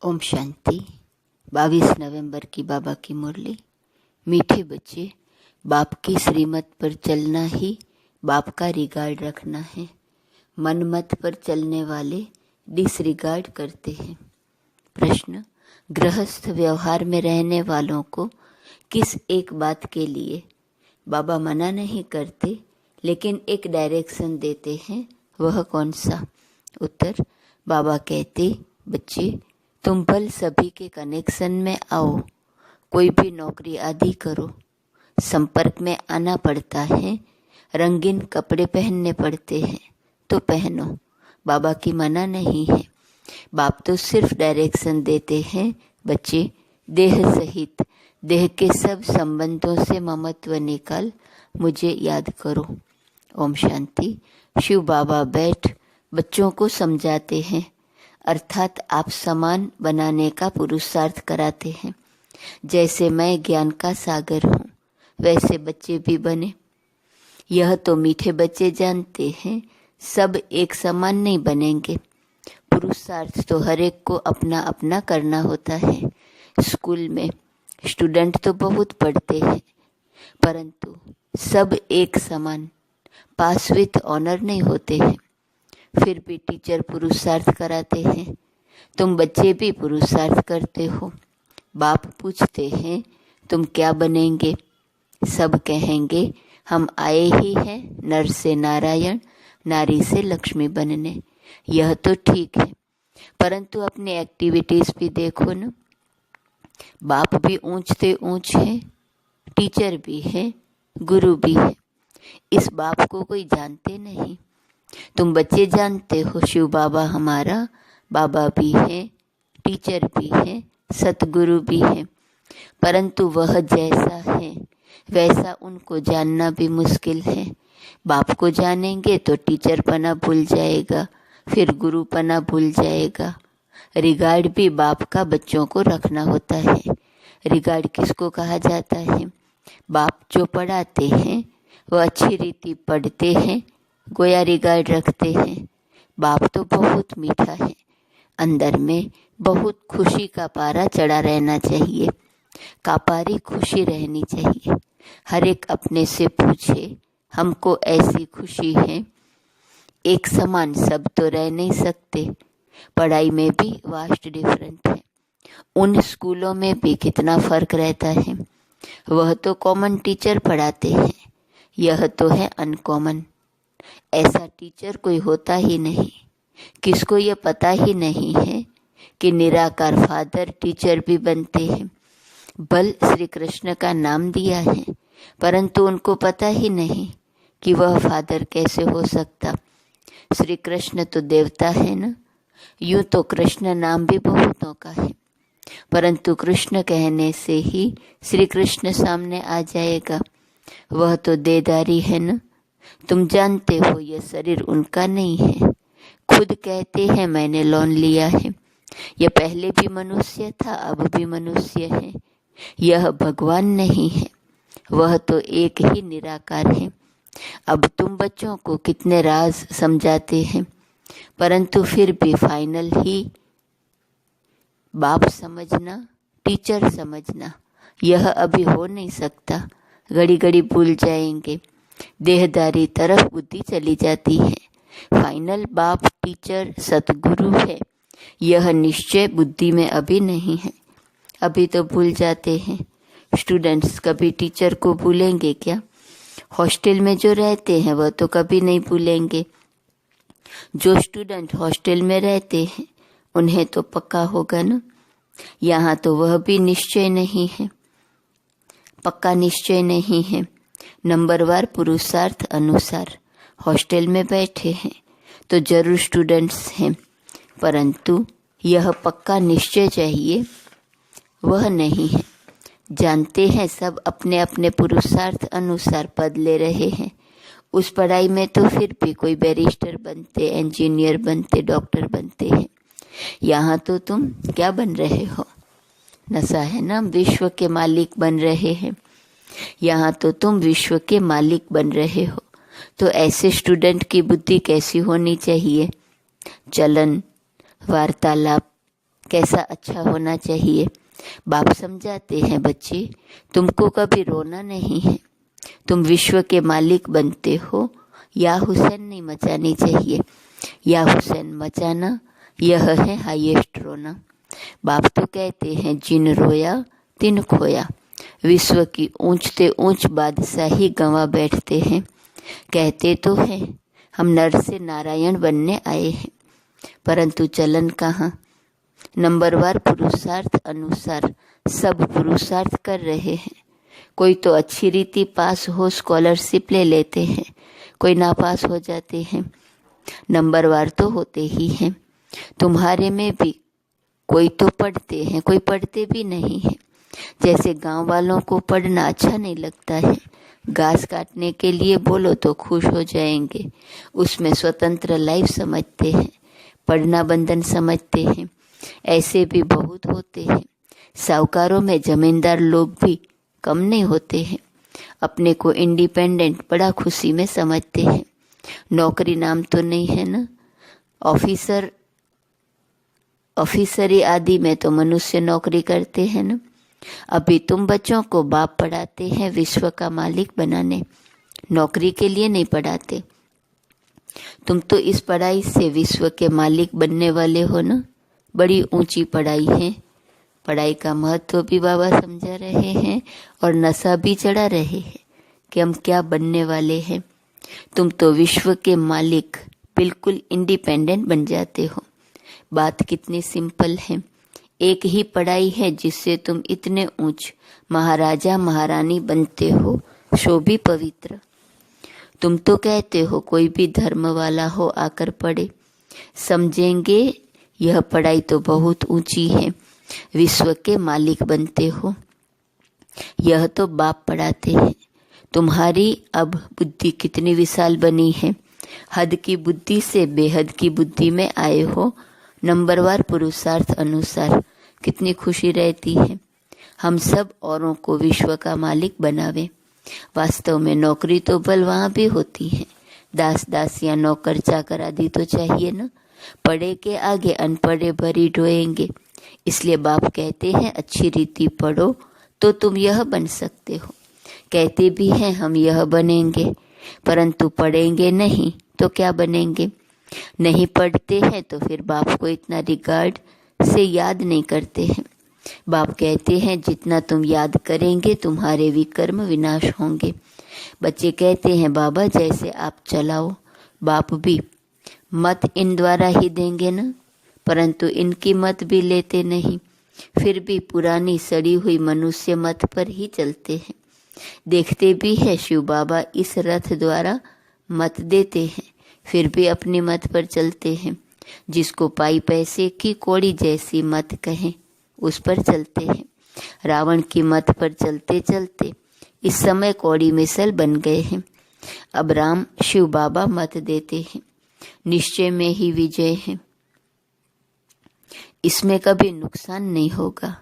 ओम शांति। 22 नवंबर की बाबा की मुरली। मीठे बच्चे, बाप की श्रीमत पर चलना ही बाप का रिगार्ड रखना है। मन मत पर चलने वाले डिसरिगार्ड करते हैं। प्रश्न: गृहस्थ व्यवहार में रहने वालों को किस एक बात के लिए बाबा मना नहीं करते लेकिन एक डायरेक्शन देते हैं, वह कौन सा? उत्तर: बाबा कहते, बच्चे तुम पल सभी के कनेक्शन में आओ, कोई भी नौकरी आदि करो, संपर्क में आना पड़ता है, रंगीन कपड़े पहनने पड़ते हैं तो पहनो, बाबा की मना नहीं है। बाप तो सिर्फ डायरेक्शन देते हैं, बच्चे देह सहित देह के सब संबंधों से ममत्व निकाल मुझे याद करो। ओम शांति। शिव बाबा बैठ बच्चों को समझाते हैं, अर्थात आप समान बनाने का पुरुषार्थ कराते हैं। जैसे मैं ज्ञान का सागर हूँ वैसे बच्चे भी बने। यह तो मीठे बच्चे जानते हैं, सब एक समान नहीं बनेंगे। पुरुषार्थ तो हर एक को अपना अपना करना होता है। स्कूल में स्टूडेंट तो बहुत पढ़ते हैं, परंतु सब एक समान पास विथ ऑनर नहीं होते हैं। फिर भी टीचर पुरुषार्थ कराते हैं, तुम बच्चे भी पुरुषार्थ करते हो। बाप पूछते हैं तुम क्या बनेंगे? सब कहेंगे हम आए ही हैं नर से नारायण, नारी से लक्ष्मी बनने। यह तो ठीक है, परंतु अपनी एक्टिविटीज भी देखो न। बाप भी ऊंच से ऊंच है, टीचर भी है, गुरु भी है। इस बाप को कोई जानते नहीं। तुम बच्चे जानते हो शिव बाबा हमारा बाबा भी है, टीचर भी है, सतगुरु भी है, परंतु वह जैसा है वैसा उनको जानना भी मुश्किल है। बाप को जानेंगे तो टीचर पना भूल जाएगा, फिर गुरु पना भूल जाएगा। रिगार्ड भी बाप का बच्चों को रखना होता है। रिगार्ड किसको कहा जाता है? बाप जो पढ़ाते हैं वह अच्छी रीति पढ़ते हैं, गोया रिगार्ड रखते हैं। बाप तो बहुत मीठा है, अंदर में बहुत खुशी का पारा चढ़ा रहना चाहिए, कापारी खुशी रहनी चाहिए। हर एक अपने से पूछे हमको ऐसी खुशी है। एक समान सब तो रह नहीं सकते, पढ़ाई में भी वास्ट डिफरेंट है। उन स्कूलों में भी कितना फर्क रहता है। वह तो कॉमन टीचर पढ़ाते हैं, यह तो है अनकॉमन। ऐसा टीचर कोई होता ही नहीं। किसको ये पता ही नहीं है कि निराकार फादर टीचर भी बनते हैं। बल श्री कृष्ण का नाम दिया है, परंतु उनको पता ही नहीं कि वह फादर कैसे हो सकता। श्री कृष्ण तो देवता है ना। यूं तो कृष्ण नाम भी बहुतों का है, परंतु कृष्ण कहने से ही श्री कृष्ण सामने आ जाएगा। वह तो देदारी है ना। तुम जानते हो यह शरीर उनका नहीं है, खुद कहते हैं मैंने लोन लिया है। यह पहले भी मनुष्य था, अब भी मनुष्य है। यह भगवान नहीं है, वह तो एक ही निराकार है। अब तुम बच्चों को कितने राज समझाते हैं, परंतु फिर भी फाइनल ही बाप समझना, टीचर समझना, यह अभी हो नहीं सकता। घड़ी घड़ी भूल जाएंगे, देहदारी तरफ बुद्धि चली जाती है। फाइनल बाप टीचर सतगुरु है, यह निश्चय बुद्धि में अभी नहीं है। अभी तो भूल जाते हैं। स्टूडेंट्स कभी टीचर को भूलेंगे क्या? हॉस्टल में जो रहते हैं वह तो कभी नहीं भूलेंगे। जो स्टूडेंट हॉस्टल में रहते हैं उन्हें तो पक्का होगा ना। यहाँ तो वह भी निश्चय नहीं है, पक्का निश्चय नहीं है। नंबरवार पुरुषार्थ अनुसार हॉस्टल में बैठे हैं तो जरूर स्टूडेंट्स हैं, परंतु यह पक्का निश्चय चाहिए, वह नहीं है। जानते हैं सब अपने अपने पुरुषार्थ अनुसार पद ले रहे हैं। उस पढ़ाई में तो फिर भी कोई बैरिस्टर बनते, इंजीनियर बनते, डॉक्टर बनते हैं। यहाँ तो तुम क्या बन रहे हो? नशा है ना, विश्व के मालिक बन रहे हैं। यहाँ तो तुम विश्व के मालिक बन रहे हो, तो ऐसे स्टूडेंट की बुद्धि कैसी होनी चाहिए? चलन, वार्तालाप कैसा अच्छा होना चाहिए। बाप समझाते हैं, बच्चे तुमको कभी रोना नहीं है, तुम विश्व के मालिक बनते हो। या हुसैन नहीं मचानी चाहिए, या हुसैन मचाना यह है हाईएस्ट रोना। बाप तो कहते हैं, जिन रोया तिन खोया। विश्व की ऊंचते ऊंच बादशाही गंवा बैठते हैं। कहते तो हैं हम नर से नारायण बनने आए हैं, परंतु चलन कहाँ। नंबरवार पुरुषार्थ अनुसार सब पुरुषार्थ कर रहे हैं। कोई तो अच्छी रीति पास हो स्कॉलरशिप ले लेते हैं, कोई नापास हो जाते हैं। नंबरवार तो होते ही हैं। तुम्हारे में भी कोई तो पढ़ते हैं, कोई पढ़ते भी नहीं है। जैसे गांव वालों को पढ़ना अच्छा नहीं लगता है, घास काटने के लिए बोलो तो खुश हो जाएंगे, उसमें स्वतंत्र लाइफ समझते हैं, पढ़ना बंधन समझते हैं। ऐसे भी बहुत होते हैं। साहूकारों में जमींदार लोग भी कम नहीं होते हैं, अपने को इंडिपेंडेंट बड़ा खुशी में समझते हैं। नौकरी नाम तो नहीं है ना, ऑफिसरी आदि में तो मनुष्य नौकरी करते हैं ना। अभी तुम बच्चों को बाप पढ़ाते हैं विश्व का मालिक बनाने, नौकरी के लिए नहीं पढ़ाते। तुम तो इस पढ़ाई से विश्व के मालिक बनने वाले हो ना। बड़ी ऊंची पढ़ाई है। पढ़ाई का महत्व भी बाबा समझा रहे हैं और नशा भी चढ़ा रहे हैं कि हम क्या बनने वाले हैं। तुम तो विश्व के मालिक बिल्कुल इंडिपेंडेंट बन जाते हो। बात कितनी सिंपल है। एक ही पढ़ाई है जिससे तुम इतने ऊंच महाराजा महारानी बनते हो, सो भी पवित्र। तुम तो कहते हो कोई भी धर्म वाला हो आकर पढ़े, समझेंगे यह पढ़ाई तो बहुत ऊंची है, विश्व के मालिक बनते हो। यह तो बाप पढ़ाते हैं। तुम्हारी अब बुद्धि कितनी विशाल बनी है, हद की बुद्धि से बेहद की बुद्धि में आए हो। नंबरवार पुरुषार्थ अनुसार कितनी खुशी रहती है। हम सब औरों को विश्व का मालिक बनावे। वास्तव में नौकरी तो बल वहाँ भी होती है, दास दासियां नौकर चाकर आदि तो चाहिए ना। पढ़े के आगे अनपढ़े भरी ढोएंगे। इसलिए बाप कहते हैं अच्छी रीति पढ़ो तो तुम यह बन सकते हो। कहते भी हैं हम यह बनेंगे, परंतु पढ़ेंगे नहीं तो क्या बनेंगे। नहीं पढ़ते हैं तो फिर बाप को इतना रिगार्ड से याद नहीं करते हैं। बाप कहते हैं जितना तुम याद करेंगे तुम्हारे विकर्म विनाश होंगे। बच्चे कहते हैं बाबा जैसे आप चलाओ। बाप भी मत इन द्वारा ही देंगे ना, परंतु इनकी मत भी लेते नहीं, फिर भी पुरानी सड़ी हुई मनुष्य मत पर ही चलते हैं। देखते भी है शिव बाबा इस रथ द्वारा मत देते हैं, फिर भी अपनी मत पर चलते हैं। जिसको पाई पैसे की कौड़ी जैसी मत कहें उस पर चलते हैं। रावण की मत पर चलते चलते इस समय कौड़ी मिसल बन गए हैं। अब राम शिव बाबा मत देते हैं, निश्चय में ही विजय है। इसमें कभी नुकसान नहीं होगा।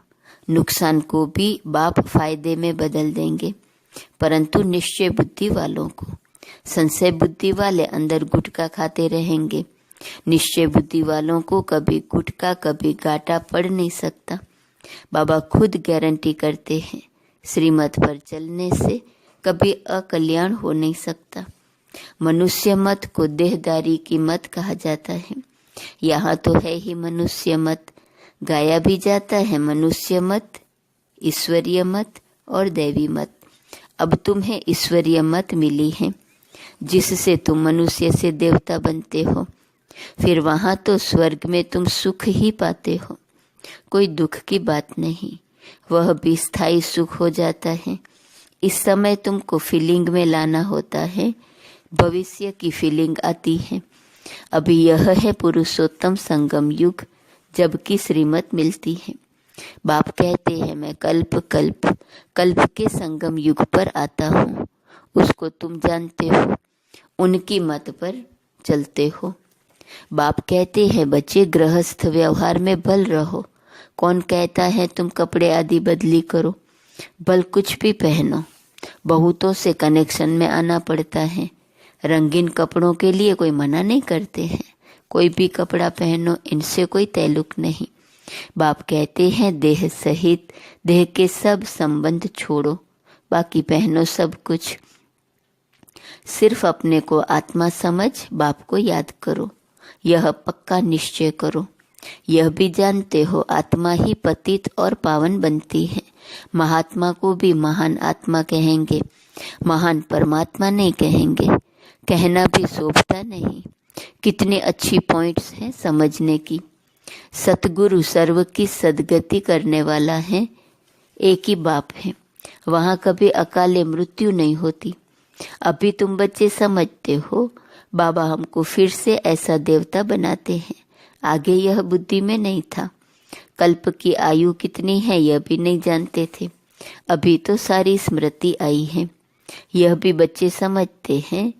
नुकसान को भी बाप फायदे में बदल देंगे, परंतु निश्चय बुद्धि वालों को। संशय बुद्धि वाले अंदर गुटखा खाते रहेंगे। निश्चय बुद्धि वालों को कभी गुटखा कभी घाटा पड़ नहीं सकता। बाबा खुद गारंटी करते हैं श्रीमत पर चलने से कभी अकल्याण हो नहीं सकता। मनुष्य मत को देहदारी की मत कहा जाता है। यहाँ तो है ही मनुष्य मत, गाया भी जाता है मनुष्य मत, ईश्वरीय मत और दैवी मत। अब तुम्हें ईश्वरीय मत मिली है जिससे तुम मनुष्य से देवता बनते हो। फिर वहां तो स्वर्ग में तुम सुख ही पाते हो, कोई दुख की बात नहीं, वह भी स्थायी सुख हो जाता है। इस समय तुमको फीलिंग में लाना होता है, भविष्य की फीलिंग आती है। अभी यह है पुरुषोत्तम संगम युग, जबकि श्रीमत मिलती है। बाप कहते हैं मैं कल्प कल्प कल्प के संगम युग पर आता हूँ, उसको तुम जानते हो, उनकी मत पर चलते हो। बाप कहते हैं बच्चे गृहस्थ व्यवहार में भल रहो। कौन कहता है तुम कपड़े आदि बदली करो, बल कुछ भी पहनो। बहुतों से कनेक्शन में आना पड़ता है। रंगीन कपड़ों के लिए कोई मना नहीं करते हैं, कोई भी कपड़ा पहनो, इनसे कोई ताल्लुक नहीं। बाप कहते हैं देह सहित देह के सब संबंध छोड़ो, बाकी पहनो सब कुछ। सिर्फ अपने को आत्मा समझ बाप को याद करो, यह पक्का निश्चय करो। यह भी जानते हो आत्मा ही पतित और पावन बनती है। महात्मा को भी महान आत्मा कहेंगे, महान परमात्मा नहीं कहेंगे। कहना भी शोभता नहीं। कितनी अच्छी पॉइंट्स हैं समझने की। सतगुरु सर्व की सदगति करने वाला है, एक ही बाप है, वहाँ कभी अकाले मृत्यु नहीं होती। अभी तुम बच्चे समझते हो बाबा हमको फिर से ऐसा देवता बनाते हैं, आगे यह बुद्धि में नहीं था। कल्प की आयु कितनी है यह भी नहीं जानते थे, अभी तो सारी स्मृति आई है। यह भी बच्चे समझते हैं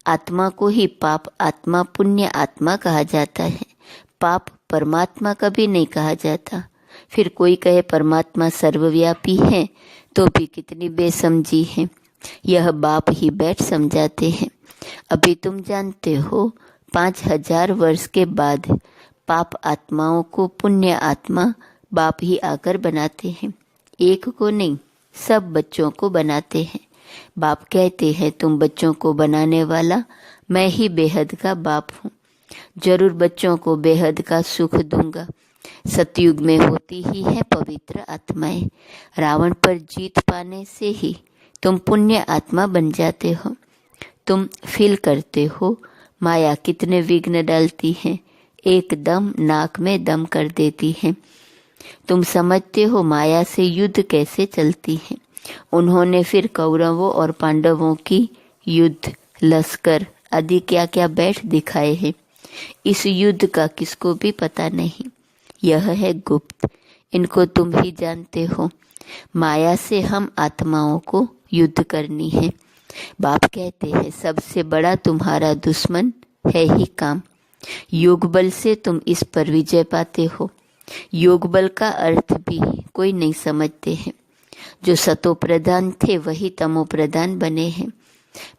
आत्मा को ही पाप आत्मा पुण्य आत्मा कहा जाता है, पाप परमात्मा कभी नहीं कहा जाता। फिर कोई कहे परमात्मा सर्वव्यापी है तो भी कितनी बेसमझी है, यह बाप ही बैठ समझाते हैं। अभी तुम जानते हो 5000 वर्ष के बाद पाप आत्माओं को पुण्य आत्मा बाप ही आकर बनाते हैं, एक को नहीं सब बच्चों को बनाते हैं। बाप कहते हैं तुम बच्चों को बनाने वाला मैं ही बेहद का बाप हूँ, जरूर बच्चों को बेहद का सुख दूंगा। सतयुग में होती ही है पवित्र आत्माएं, रावण पर जीत पाने से ही तुम पुण्य आत्मा बन जाते हो। तुम फील करते हो माया कितने विघ्न डालती है, एकदम नाक में दम कर देती है। तुम समझते हो माया से युद्ध कैसे चलती है। उन्होंने फिर कौरवों और पांडवों की युद्ध लश्कर आदि क्या क्या बैठ दिखाए हैं। इस युद्ध का किसको भी पता नहीं, यह है गुप्त, इनको तुम ही जानते हो। माया से हम आत्माओं को युद्ध करनी है। बाप कहते हैं सबसे बड़ा तुम्हारा दुश्मन है ही काम। योग बल से तुम इस पर विजय पाते हो। योग बल का अर्थ भी कोई नहीं समझते हैं। जो सतो प्रधान थे वही तमो प्रधान बने हैं।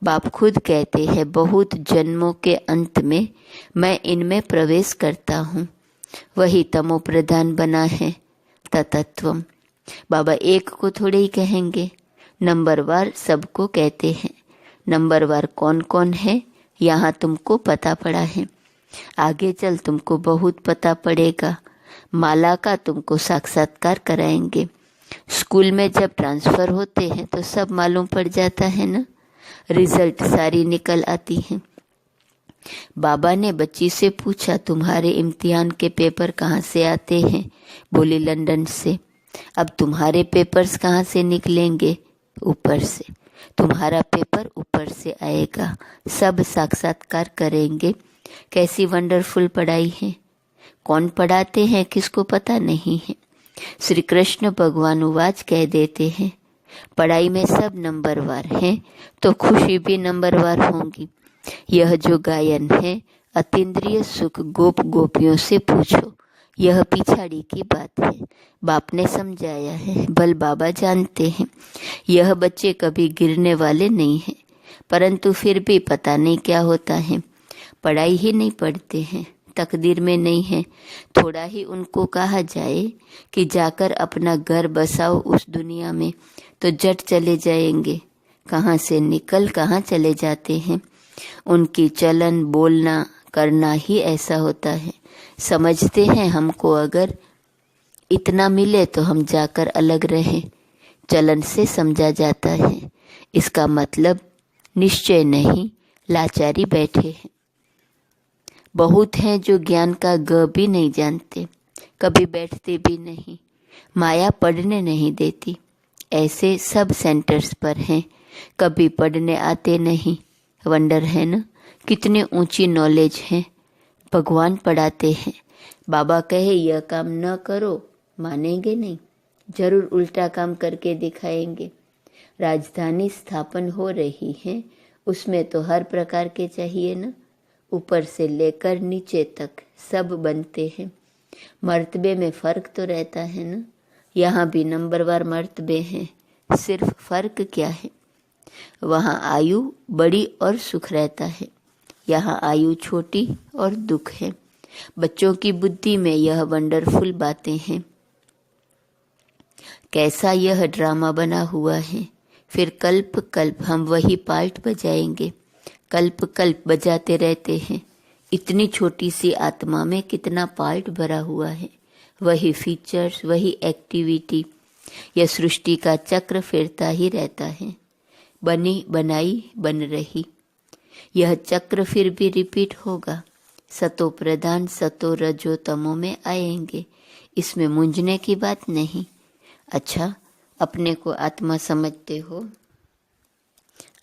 बाप खुद कहते हैं बहुत जन्मों के अंत में मैं इनमें प्रवेश करता हूँ, वही तमो प्रधान बना है तत्वम। बाबा एक को थोड़े ही कहेंगे, नंबरवार सबको कहते हैं। नंबरवार कौन कौन है यहाँ तुमको पता पड़ा है, आगे चल तुमको बहुत पता पड़ेगा। माला का तुमको साक्षात्कार कराएंगे। स्कूल में जब ट्रांसफ़र होते हैं तो सब मालूम पड़ जाता है ना, रिजल्ट सारी निकल आती है। बाबा ने बच्ची से पूछा तुम्हारे इम्तिहान के पेपर कहाँ से आते हैं, बोली लंदन से। अब तुम्हारे पेपर्स कहाँ से निकलेंगे, ऊपर से। तुम्हारा पेपर ऊपर से आएगा, सब साक्षात्कार करेंगे। कैसी वंडरफुल पढ़ाई है, कौन पढ़ाते हैं किसको पता नहीं है। श्री कृष्ण भगवान उवाच कह देते हैं पढ़ाई में सब नंबरवार हैं तो खुशी भी नंबरवार होंगी। यह जो गायन है अतीन्द्रिय सुख गोप गोपियों से पूछो, यह पिछाड़ी की बात है। बाप ने समझाया है, बल बाबा जानते हैं। यह बच्चे कभी गिरने वाले नहीं हैं, परंतु फिर भी पता नहीं क्या होता है, पढ़ाई ही नहीं पढ़ते हैं, तकदीर में नहीं है। थोड़ा ही उनको कहा जाए कि जाकर अपना घर बसाओ उस दुनिया में तो जट चले जाएंगे, कहाँ से निकल कहाँ चले जाते हैं। उनकी चलन बोलना करना ही ऐसा होता है। समझते हैं हमको अगर इतना मिले तो हम जाकर अलग रहें, चलन से समझा जाता है। इसका मतलब निश्चय नहीं, लाचारी बैठे हैं। बहुत हैं जो ज्ञान का ग भी नहीं जानते, कभी बैठते भी नहीं, माया पढ़ने नहीं देती। ऐसे सब सेंटर्स पर हैं, कभी पढ़ने आते नहीं। वंडर है ना, कितने ऊंची नॉलेज है। भगवान पढ़ाते हैं, बाबा कहे यह काम न करो, मानेंगे नहीं, जरूर उल्टा काम करके दिखाएंगे। राजधानी स्थापन हो रही है, उसमें तो हर प्रकार के चाहिए ना, ऊपर से लेकर नीचे तक सब बनते हैं। मर्तबे में फ़र्क तो रहता है ना, यहाँ भी नंबरवार मर्तबे हैं, सिर्फ फ़र्क क्या है। वहाँ आयु बड़ी और सुख रहता है, यहाँ आयु छोटी और दुख है। बच्चों की बुद्धि में यह वंडरफुल बातें हैं। कैसा यह ड्रामा बना हुआ है। फिर कल्प कल्प हम वही पार्ट बजाएंगे। कल्प कल्प बजाते रहते हैं। इतनी छोटी सी आत्मा में कितना पार्ट भरा हुआ है। वही फीचर्स, वही एक्टिविटी। यह सृष्टि का चक्र फिरता ही रहता है। बनी बनाई बन रही। यह चक्र फिर भी रिपीट होगा। सतो प्रधान सतो रजो तमो में आएंगे। इसमें मूंझने की बात नहीं। अच्छा, अपने को आत्मा समझते हो?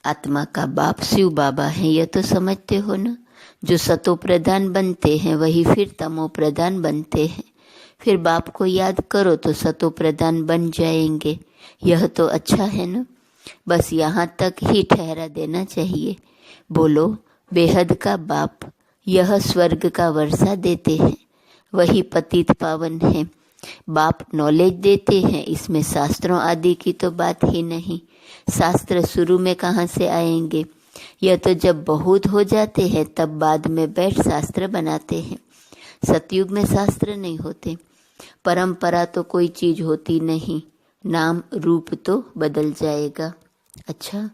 आत्मा का बाप शिव बाबा है, यह तो समझते हो ना। जो सतो प्रधान बनते हैं वही फिर तमो प्रधान बनते हैं। फिर बाप को याद करो तो सतो प्रधान बन जाएंगे। यह तो अच्छा है ना। बस यहाँ तक ही ठहरा देना चाहिए। बोलो, बेहद का बाप यह स्वर्ग का वर्षा देते हैं। वही पतित पावन है। बाप नॉलेज देते हैं। इसमें शास्त्रों आदि की तो बात ही नहीं। शास्त्र शुरू में कहाँ से आएंगे। यह तो जब बहुत हो जाते हैं तब बाद में बैठ शास्त्र बनाते हैं। सतयुग में शास्त्र नहीं होते। परंपरा तो कोई चीज होती नहीं। नाम रूप तो बदल जाएगा। अच्छा,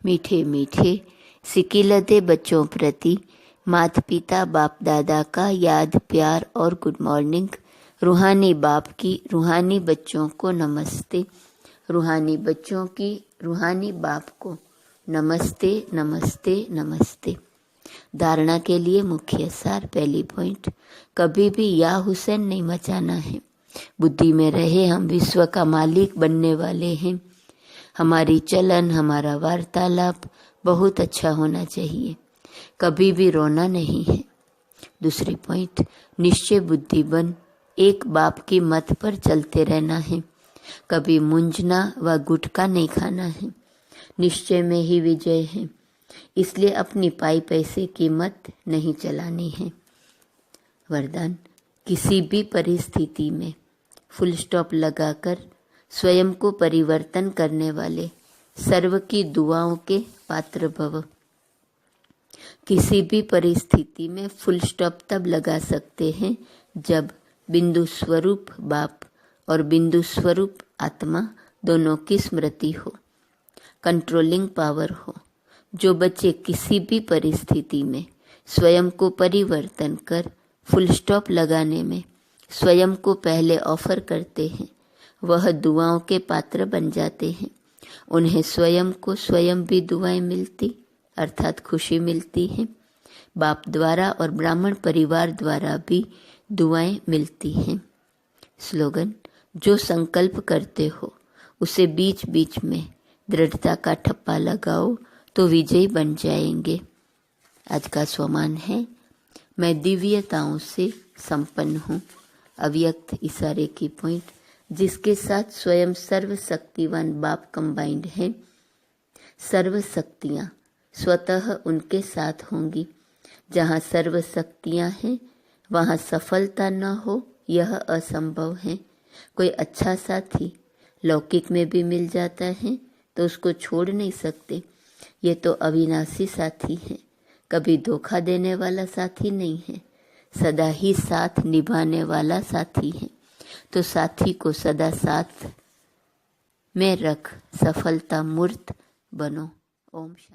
मीठे मीठे सिकिलते बच्चों प्रति माता पिता बाप दादा का याद प्यार और गुड मॉर्निंग। रूहानी बाप की रूहानी बच्चों को नमस्ते। रूहानी बच्चों की रूहानी बाप को नमस्ते नमस्ते नमस्ते। धारणा के लिए मुख्य सार। पहली पॉइंट, कभी भी या हुसैन नहीं मचाना है। बुद्धि में रहे हम विश्व का मालिक बनने वाले हैं। हमारी चलन, हमारा वार्तालाप बहुत अच्छा होना चाहिए। कभी भी रोना नहीं है। दूसरी पॉइंट, निश्चय बुद्धि बन एक बाप की मत पर चलते रहना है। कभी मुंझना व गुटखा नहीं खाना है। निश्चय में ही विजय है। इसलिए अपनी पाई पैसे की मत नहीं चलानी है। वरदान, किसी भी परिस्थिति में फुल स्टॉप लगाकर स्वयं को परिवर्तन करने वाले सर्व की दुआओं के पात्र भव। किसी भी परिस्थिति में फुल स्टॉप तब लगा सकते हैं जब बिंदु स्वरूप बाप और बिंदु स्वरूप आत्मा दोनों की स्मृति हो, कंट्रोलिंग पावर हो। जो बच्चे किसी भी परिस्थिति में स्वयं को परिवर्तन कर फुल स्टॉप लगाने में स्वयं को पहले ऑफर करते हैं, वह दुआओं के पात्र बन जाते हैं। उन्हें स्वयं को स्वयं भी दुआएं मिलती अर्थात खुशी मिलती है। बाप द्वारा और ब्राह्मण परिवार द्वारा भी दुआएं मिलती हैं। स्लोगन, जो संकल्प करते हो उसे बीच बीच में दृढ़ता का ठप्पा लगाओ तो विजयी बन जाएंगे। आज का स्वमान है, मैं दिव्यताओं से संपन्न हूँ। अव्यक्त इशारे की पॉइंट, जिसके साथ स्वयं सर्वशक्तिवान बाप कंबाइंड है। सर्व शक्तियाँ स्वतः उनके साथ होंगी। जहाँ सर्व शक्तियाँ हैं वहाँ सफलता न हो यह असंभव है। कोई अच्छा साथी लौकिक में भी मिल जाता है तो उसको छोड़ नहीं सकते। ये तो अविनाशी साथी है, कभी धोखा देने वाला साथी नहीं है, सदा ही साथ निभाने वाला साथी है। तो साथी को सदा साथ में रख सफलता मूर्त बनो। ओम शांति।